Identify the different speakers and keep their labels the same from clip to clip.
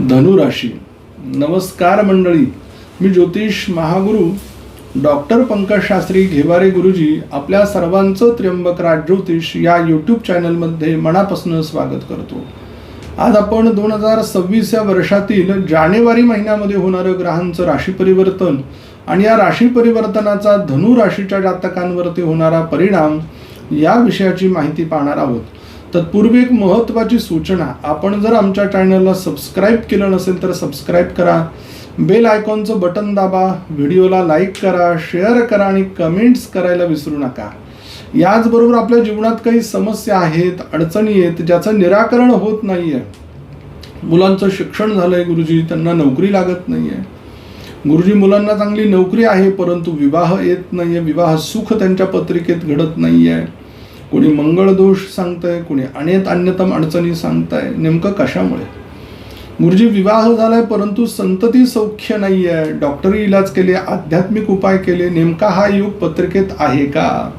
Speaker 1: धनुराशी. नमस्कार मंडळी, मी ज्योतिष महागुरु डॉक्टर पंकज शास्त्री घेवारे गुरुजी आपल्या सर्वांचं त्र्यंबक राज ज्योतिष या यूट्यूब चॅनलमध्ये मनापासून स्वागत करतो. आज आपण 2026 या वर्षातील जानेवारी महिन्यामध्ये होणारं ग्रहांचं राशी परिवर्तन आणि या राशी परिवर्तनाचा धनु राशीच्या जातकांवरती होणारा परिणाम या विषयाची माहिती पाहणार आहोत. तत्पूर्वी एक महत्त्वाची सूचना, आपण जर आमच्या चॅनलला सबस्क्राईब केलं नसेल तर सबस्क्राईब करा, बेल आयकॉनचं बटन दाबा, व्हिडिओला लाईक करा, शेअर करा आणि कमेंट्स करायला विसरू नका. याचबरोबर आपल्या जीवनात काही समस्या आहेत, अडचणी आहेत ज्याचं निराकरण होत नाही आहे. मुलांचं शिक्षण झालं आहे गुरुजी, त्यांना नोकरी लागत नाही आहे. गुरुजी मुलांना चांगली नोकरी आहे परंतु विवाह येत नाही आहे, विवाह सुख त्यांच्या पत्रिकेत घडत नाही आहे. कोणी मंगळ दोष सांगतंय, कोणी अन्यतम अडचणी सांगताय. नेमकं कशामुळे? गुरुजी विवाह झालाय परंतु संतती सौख्य नाही आहे, डॉक्टरी इलाज केले, आध्यात्मिक उपाय केले, नेमका हा योग पत्रिकेत आहे का?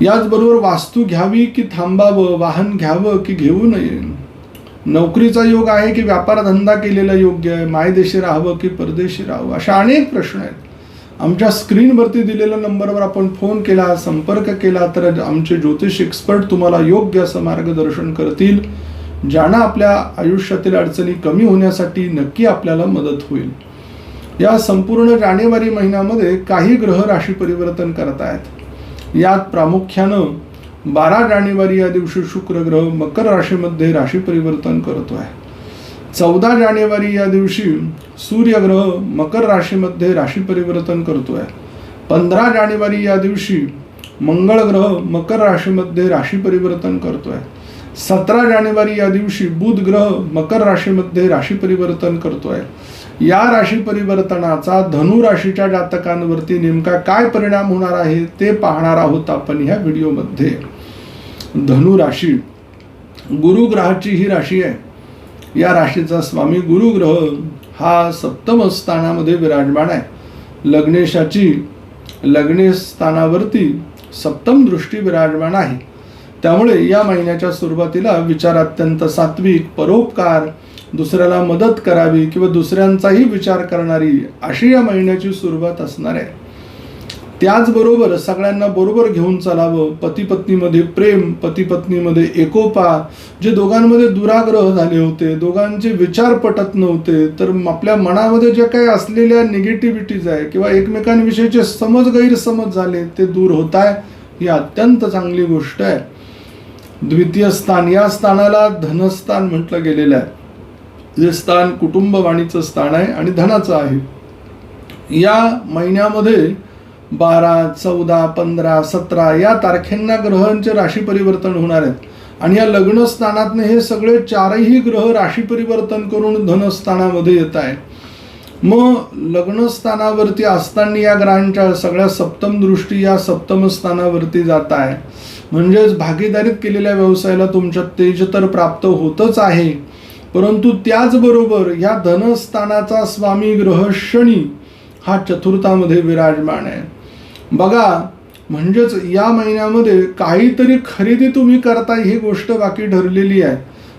Speaker 1: याचबरोबर वास्तू घ्यावी की थांबावं, वाहन घ्यावं की घेऊ नये, नोकरीचा योग आहे की व्यापार धंदा केलेला योग्य आहे, मायदेशी राहावं की परदेशी राहावं, अशा अनेक प्रश्न आहेत. आमच्या स्क्रीनवरती दिलेल्या नंबरवर आपण फोन केला, संपर्क केला तर आमचे ज्योतिष एक्सपर्ट तुम्हाला योग्य असं मार्गदर्शन करतील, ज्यांना आपल्या आयुष्यातील अडचणी कमी होण्यासाठी नक्की आपल्याला मदत होईल. या संपूर्ण जानेवारी महिन्यामध्ये काही ग्रह राशी परिवर्तन करतायत. यात प्रामुख्यानं 12 जानेवारी या दिवशी शुक्र ग्रह मकर राशीमध्ये राशी परिवर्तन करतोय. 14 जानेवारी या दिवशी सूर्य ग्रह मकर राशीमध्ये राशी परिवर्तन करतोय. 15 जानेवारी या दिवशी मंगळ ग्रह मकर राशीमध्ये राशी परिवर्तन करतोय. 17 जानेवारी या दिवशी बुध ग्रह मकर राशीमध्ये राशी परिवर्तन करतोय. या राशी परिवर्तनाचा धनु राशीच्या जातकांवरती नेमका काय परिणाम होणार आहे ते पाहणार आहोत आपण ह्या व्हिडिओमध्ये. धनु राशी गुरु ग्रहाची ही राशी आहे. या राशीचा स्वामी गुरु ग्रह हा सप्तम स्थानामध्ये विराजमान आहे. लग्नेशाची लग्नेश स्थानावरती सप्तम दृष्टी विराजमान आहे. त्यामुळे या महिन्याच्या सुरुवातीला विचार अत्यंत सात्विक, परोपकार, दुसऱ्याला मदत करावी किंवा दुसऱ्यांचाही विचार करणारी अशी या महिन्याची सुरुवात असणार आहे. त्याचबरोबर सगळ्यांना बरोबर घेऊन चालावं, पती पत्नीमध्ये प्रेम, पती पत्नीमध्ये एकोपा, जे दोघांमध्ये दुराग्रह झाले होते, दोघांचे विचार पटत नव्हते, तर आपल्या मनामध्ये जे काही असलेल्या निगेटिव्हिटीज आहे किंवा एकमेकांविषयीचे गैरसमज झाले ते दूर होत आहे. ही अत्यंत चांगली गोष्ट आहे. द्वितीय स्थान, या स्थानाला धनस्थान म्हटलं गेलेलं आहे. जे स्थान कुटुंबवाणीचं स्थान आहे आणि धनाचं आहे. या महिन्यामध्ये 12, 14, 15, 17 या तारखेंना ग्रहांचे राशी परिवर्तन होणार आहेत. आणि या लग्न स्थानातनं हे सगळे चारही ग्रह राशी परिवर्तन करून धनस्थानामध्ये येत आहे. मग लग्न स्थानावरती असताना या ग्रहांच्या सगळ्या सप्तम दृष्टी या सप्तम स्थानावरती जात आहे. म्हणजेच भागीदारीत केलेल्या व्यवसायाला तुमच्यात तेज तर प्राप्त होतच आहे, परंतु त्याचबरोबर या धनस्थानाचा स्वामी ग्रह शनी हा चतुर्थामध्ये विराजमान आहे. बघा, म्हणजेच या महिन्यामध्ये काहीतरी खरेदी तुम्ही करताय ही गोष्ट बाकी ठरलेली आहे.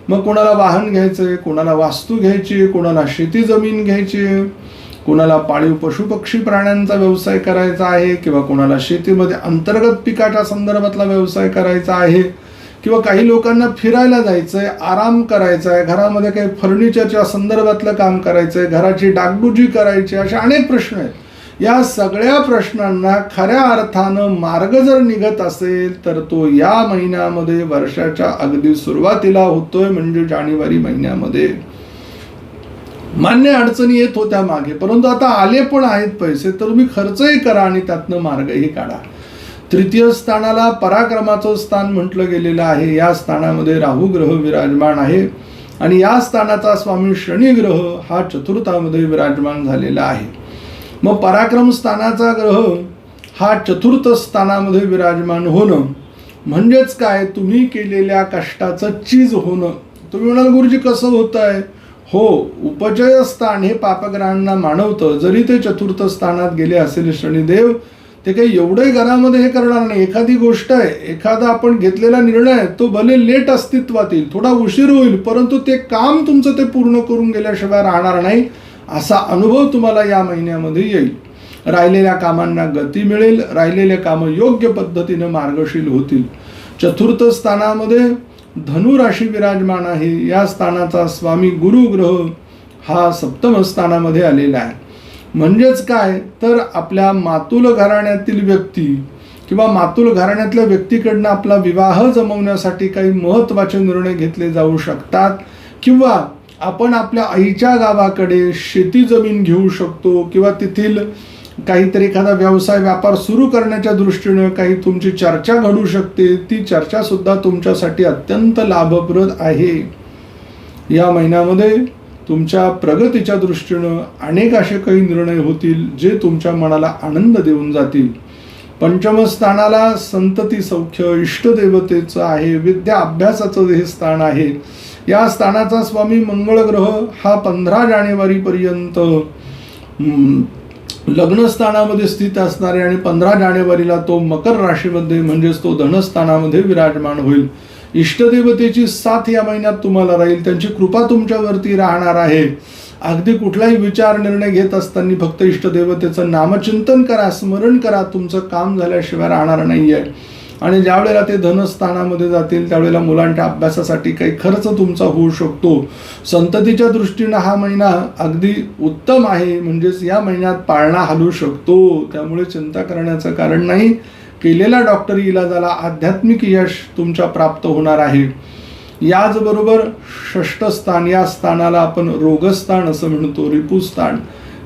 Speaker 1: मग कोणाला वाहन घ्यायचंय, कोणाला वास्तू घ्यायची, कोणाला शेती जमीन घ्यायची, कोणाला पाळीव पशुपक्षी प्राण्यांचा व्यवसाय करायचा आहे किंवा कोणाला शेतीमध्ये अंतर्गत पिकाच्या संदर्भातला व्यवसाय करायचा आहे किंवा काही लोकांना फिरायला जायचंय, आराम करायचा आहे, घरामध्ये काही फर्निचरच्या संदर्भातलं काम करायचंय, घराची डागडुजी करायची, अशा अनेक प्रश्न आहेत. या सगळ्या प्रश्नांना खऱ्या अर्थानं मार्ग जर निघत असेल तर तो या महिन्यामध्ये वर्षाच्या अगदी सुरुवातीला होतोय, म्हणजे जानेवारी महिन्यामध्ये. मान्य अडचणी येत होत्या मागे, परंतु आता आले पण आहेत पैसे, तर तुम्ही खर्चही करा आणि त्यातनं मार्गही काढा. तृतीय स्थानाला पराक्रमाचं स्थान म्हटलं गेलेलं आहे. या स्थानामध्ये राहू ग्रह विराजमान आहे आणि या स्थानाचा स्वामी शनी ग्रह हा चतुर्थामध्ये विराजमान झालेला आहे. मग पराक्रम स्थानाचा ग्रह हा चतुर्थ स्थानामध्ये विराजमान होणं म्हणजेच काय? तुम्ही केलेल्या कष्टाचं चीज होणं. तुम्ही म्हणाल गुरुजी कसं होत आहे? हो, उपजय स्थान हे पापग्रहांना मानवतं. जरी ते चतुर्थ स्थानात गेले असेल शनिदेव, ते काही एवढंही घरामध्ये हे करणार नाही. एखादी गोष्ट आहे, एखादा आपण घेतलेला निर्णय तो भले लेट अस्तित्वात येईल, थोडा उशीर होईल, परंतु ते काम तुमचं ते पूर्ण करून गेल्याशिवाय राहणार नाही, असा अनुभव तुम्हाला या महिन्यामध्ये येईल. राहिलेल्या कामांना गती मिळेल, राहिलेले कामं योग्य पद्धतीने मार्गशील होतील. चतुर्थ स्थानामध्ये धनु राशी विराजमान आहे. या स्थानाचा स्वामी गुरु ग्रह हा सप्तम स्थानामध्ये आलेला आहे. म्हणजेच काय तर आपल्या मातुल घराण्यातील व्यक्ती किंवा मातुल घराण्यातल्या व्यक्तीकडनं आपला विवाह जमवण्यासाठी काही महत्त्वाचे निर्णय घेतले जाऊ शकतात, किंवा आपण आपल्या आईच्या गावाकडे शेती जमीन घेऊ शकतो, किंवा तेथील काहीतरी एखादा व्यवसाय व्यापार सुरू करण्याच्या दृष्टीने काही तुमची चर्चा घडू शकते. ती चर्चा सुद्धा तुमच्यासाठी अत्यंत लाभप्रद आहे. या महिन्यामध्ये तुमच्या प्रगतीच्या दृष्टीनं अनेक असे काही निर्णय होतील जे तुमच्या मनाला आनंद देऊन जातील. पंचम स्थानाला संतती सौख्य इष्टदेवतेचं आहे, विद्या अभ्यासाचं हे स्थान आहे. या स्थानाचा स्वामी मंगळ ग्रह हा 15 जानेवारीपर्यंत लग्न स्थानामध्ये स्थित असणार आहे आणि 15 जानेवारीला तो मकर राशीमध्ये म्हणजेच तो धनस्थानामध्ये विराजमान होईल. इष्टदेवतेची साथ या महिन्यात तुम्हाला राहील, त्यांची कृपा तुमच्यावरती राहणार आहे. अगदी कुठलाही विचार निर्णय घेत असताना फक्त इष्टदेवतेचं नामचिंतन करा, स्मरण करा, तुमचं काम झाल्याशिवाय राहणार नाहीये. आणि ज्या वेळेला ते धनस्थानामध्ये जातील त्यावेळेला मुलांच्या अभ्यासासाठी काही खर्च तुमचा होऊ शकतो. संततीच्या दृष्टीनं हा महिना अगदी उत्तम आहे, म्हणजेच या महिन्यात पाळणा हलू शकतो. त्यामुळे चिंता करण्याचं कारण नाही. केलेल्या डॉक्टरी इलाजाला आध्यात्मिक यश तुमच्या प्राप्त होणार आहे. याचबरोबर षष्ठ स्थान, या स्थानाला आपण रोगस्थान असं म्हणतो, रिपुस्थान.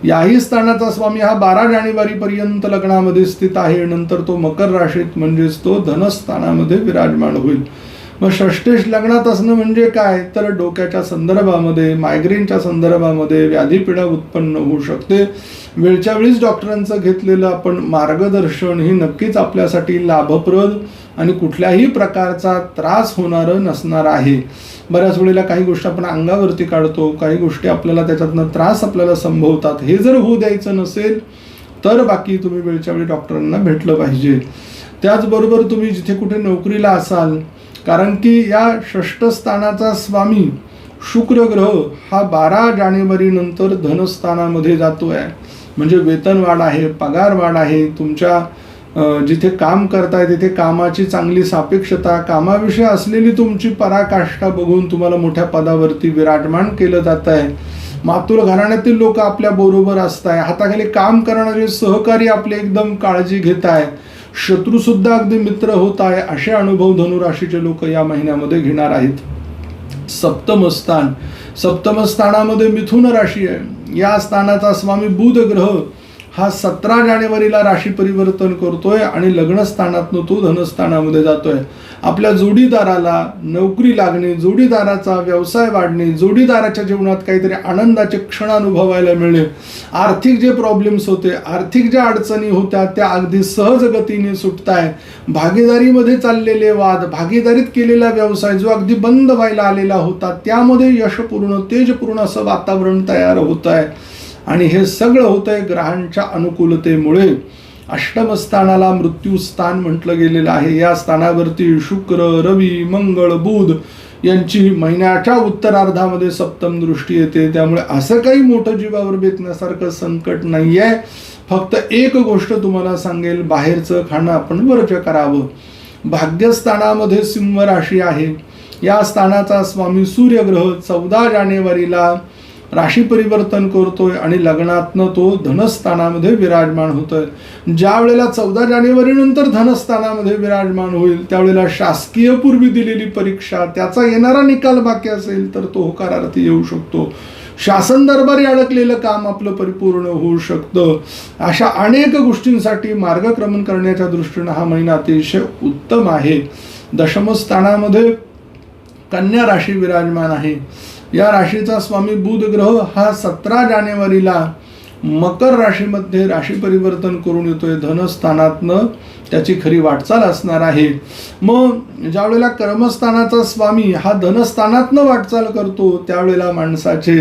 Speaker 1: याही स्थानाचा स्वामी हा 12 जानेवारीपर्यंत लग्नामध्ये स्थित आहे. नंतर तो मकर राशीत म्हणजेच तो धनस्थानामध्ये विराजमान होईल. मग षष्ठेश लग्नात असणं म्हणजे काय तर डोक्याच्या संदर्भामध्ये, मायग्रेनच्या संदर्भामध्ये व्याधीपीडा उत्पन्न होऊ शकते. वेळच्या वेळीच डॉक्टरांचं घेतलेलं आपण मार्गदर्शन हे नक्कीच आपल्यासाठी लाभप्रद आणि कुठल्याही प्रकारचा त्रास होणारं नसणार आहे. बऱ्याच वेळेला काही गोष्टी आपण अंगावरती काढतो, काही गोष्टी आपल्याला त्याच्यातनं त्रास आपल्याला संभवतात. हे जर होऊ द्यायचं नसेल तर बाकी तुम्ही वेळच्या वेळी डॉक्टरांना भेटलं पाहिजे. त्याचबरोबर तुम्ही जिथे कुठे नोकरीला असाल, कारण की या षष्ठ स्थानाचा स्वामी शुक्र ग्रह हा 12 जानेवारी नंतर धनस्थानामध्ये जातोय. म्हणजे वेतन वाढ आहे, पगार वाढ आहे, तुमच्या जिथे काम करताय तिथे कामाची चांगली सापेक्षता, कामाविषयी असलेली तुमची पराकाष्ठा बघून तुम्हाला मोठ्या पदावरती विराजमान केलं जात आहे. मातुल घराण्यातील लोक आपल्या बरोबर असताय, हाताखाली काम करणारे सहकारी आपले एकदम काळजी घेत आहे, शत्रू सुद्धा अगदी मित्र होत आहे. असे अनुभव धनुराशीचे लोक या महिन्यामध्ये घेणार आहेत. सप्तम स्थान, सप्तम स्थानामध्ये मिथुन राशी आहे. या स्थानाचा स्वामी बुध ग्रह हा 17 जानेवारीला राशी परिवर्तन करतोय आणि लग्न स्थानातून तो धनस्थानामध्ये जातोय. आपल्या जोडीदाराला नोकरी लागणे, जोडीदाराचा व्यवसाय वाढणे, जोडीदाराच्या जीवनात काहीतरी आनंदाचे क्षण अनुभवायला मिळणे, आर्थिक जे प्रॉब्लेम्स होते, आर्थिक ज्या अडचणी होत्या त्या अगदी सहज गतीने सुटताय. भागीदारीमध्ये चाललेले वाद, भागीदारीत केलेला व्यवसाय जो अगदी बंद व्हायला आलेला होता त्यामध्ये यशपूर्ण, तेजपूर्ण असं वातावरण तयार होत आहे. आणि हे सगळं होतंय ग्रहांच्या अनुकूलतेमुळे. अष्टम स्थानाला मृत्यू स्थान म्हटलं गेलेलं आहे. या स्थानावरती शुक्र, रवी, मंगळ, बुध यांची महिन्याच्या उत्तरार्धामध्ये सप्तम दृष्टी येते. त्यामुळे असं काही मोठं जीवावर बेतण्यासारखं संकट नाहीये. फक्त एक गोष्ट तुम्हाला सांगेल, बाहेरचं खाणं आपण वर्ज करावं. भाग्यस्थानामध्ये सिंह राशी आहे. या स्थानाचा स्वामी सूर्यग्रह 14 जानेवारीला राशी परिवर्तन करतोय आणि लग्नातनं तो धनस्थानामध्ये विराजमान होतोय. ज्या वेळेला 14 जानेवारी नंतर धनस्थानामध्ये विराजमान होईल त्यावेळेला शासकीय पूर्वी दिलेली परीक्षा, त्याचा येणारा निकाल बाकी असेल तर तो होकारार्थी येऊ शकतो. शासन दरबारी अडकलेलं काम आपलं परिपूर्ण होऊ शकतं. अशा अनेक गोष्टींसाठी मार्गक्रमण करण्याच्या दृष्टीनं हा महिना अतिशय उत्तम आहे. दशम स्थानामध्ये कन्या राशी विराजमान आहे. या राशीचा स्वामी बुध ग्रह हा 17 जानेवारीला मकर राशीमध्ये राशी परिवर्तन करून येतोय. धनस्थानातनं त्याची खरी वाटचाल असणार आहे. मग ज्या वेळेला कर्मस्थानाचा स्वामी हा धनस्थानातनं वाटचाल करतो त्यावेळेला माणसाचे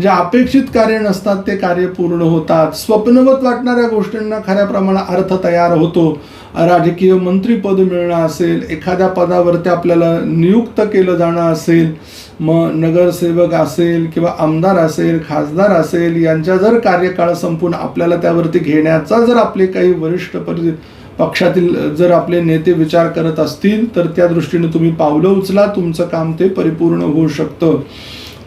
Speaker 1: जे अपेक्षित कार्य नसतात ते कार्य पूर्ण होतात. स्वप्नवत वाटणाऱ्या गोष्टींना खऱ्या प्रमाणात अर्थ तयार होतो. राजकीय मंत्रीपद मिळणं असेल, एखाद्या पदावरती आपल्याला नियुक्त केलं जाणं असेल, मग नगरसेवक असेल किंवा आमदार असेल, खासदार असेल, यांच्या जर कार्यकाळ संपून आपल्याला त्यावरती घेण्याचा जर आपले काही वरिष्ठ पक्षातील जर आपले नेते विचार करत असतील तर त्या दृष्टीने तुम्ही पावलं उचला, तुमचं काम ते परिपूर्ण होऊ शकतं.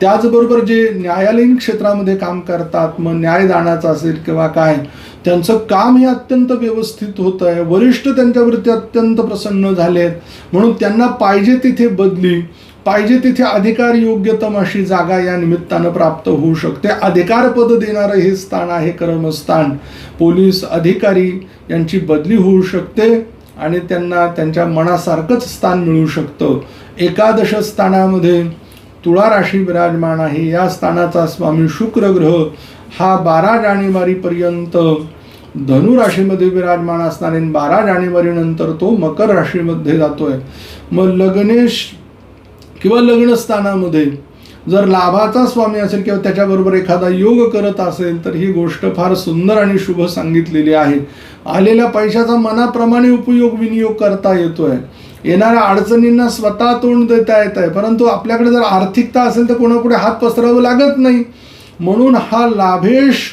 Speaker 1: त्याचबरोबर जे न्यायालयीन क्षेत्रामध्ये काम करतात, मग न्यायदानाचं असेल किंवा काय, त्यांचं काम हे अत्यंत व्यवस्थित होत आहे. वरिष्ठ त्यांच्यावरती अत्यंत प्रसन्न झालेत, म्हणून त्यांना पाहिजे तिथे बदली, पाहिजे तिथे अधिकार योग्यतम अशी जागा या निमित्तानं प्राप्त होऊ शकते. अधिकारपद देणारं हे स्थान आहे कर्मस्थान. पोलीस अधिकारी यांची बदली होऊ शकते आणि त्यांना त्यांच्या मनासारखंच स्थान मिळू शकतं. एकादश स्थानामध्ये तुळा राशी विराजमान आहे. या स्थानाचा स्वामी शुक्र ग्रह हा 12 जानेवारीपर्यंत धनु राशीमध्ये विराजमान असणार आहे. 12 जानेवारी नंतर तो मकर राशीमध्ये जातोय. मग लग्नेश किंवा लग्न स्थानामध्ये जर लाभाचा स्वामी असेल किंवा त्याच्याबरोबर एखादा योग करत असेल तर ही गोष्ट फार सुंदर आणि शुभ सांगितलेली आहे. आलेल्या पैशाचा मनाप्रमाणे उपयोग विनियोग करता येतोय. येणाऱ्या अडचणींना स्वतः तोंड देता येत आहे. परंतु आपल्याकडे जर आर्थिकता असेल तर कोणापुढे हात पसरावं लागत नाही. म्हणून हा लाभेश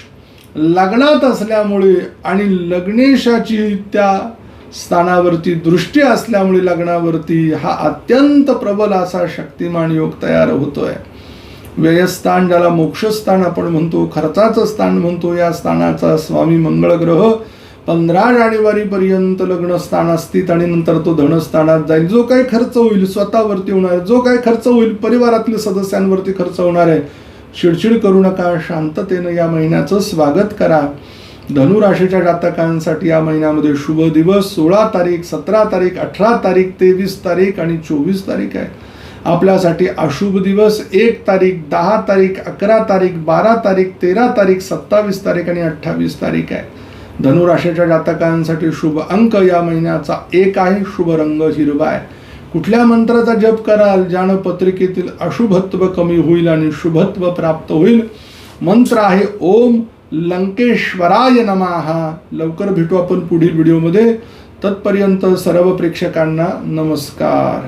Speaker 1: लग्नात असल्यामुळे आणि लग्नेशाची त्या स्थानावरती दृष्टी असल्यामुळे लग्नावरती हा अत्यंत प्रबल असा शक्तिमान योग तयार होतोय. व्ययस्थान ज्याला मोक्षस्थान आपण म्हणतो, खर्चाचं स्थान म्हणतो, या स्थानाचा स्वामी मंगळ ग्रह 15 जानेवारीपर्यंत लग्नस्थान स्थित आणि नंतर तो धनस्थानात जाईल. जो काही खर्च होईल स्वतःवरती होणार आहे, जो काही खर्च होईल परिवारातील सदस्यांवरती खर्च होणार आहे. चिडचिड करू नका, शांततेनं या महिन्याचं स्वागत करा. धनु राशीच्या जातकांसाठी या महिन्यामध्ये शुभ दिवस 16 तारीख, 17 तारीख, 18 तारीख, 23 तारीख आणि 24 तारीख आहे. आपल्यासाठी अशुभ दिवस 1 तारीख, 10 तारीख, 11 तारीख, 12 तारीख, 13 तारीख, 27 तारीख आणि 28 तारीख आहे. धनु राशीच्या जातकांसाठी शुभ अंक या महिन्याचा 1 आहे. शुभ रंग हिरवा आहे. कुठल्या मंत्राचा जप कराल ज्यानं पत्रिकेतील अशुभत्व कमी होईल आणि शुभत्व प्राप्त होईल? मंत्र आहे ओम लंकेश्वराय नमः. लवकर भेटू आपण पुढील व्हिडिओमध्ये. तत्पर्यंत सर्व प्रेक्षकांना नमस्कार.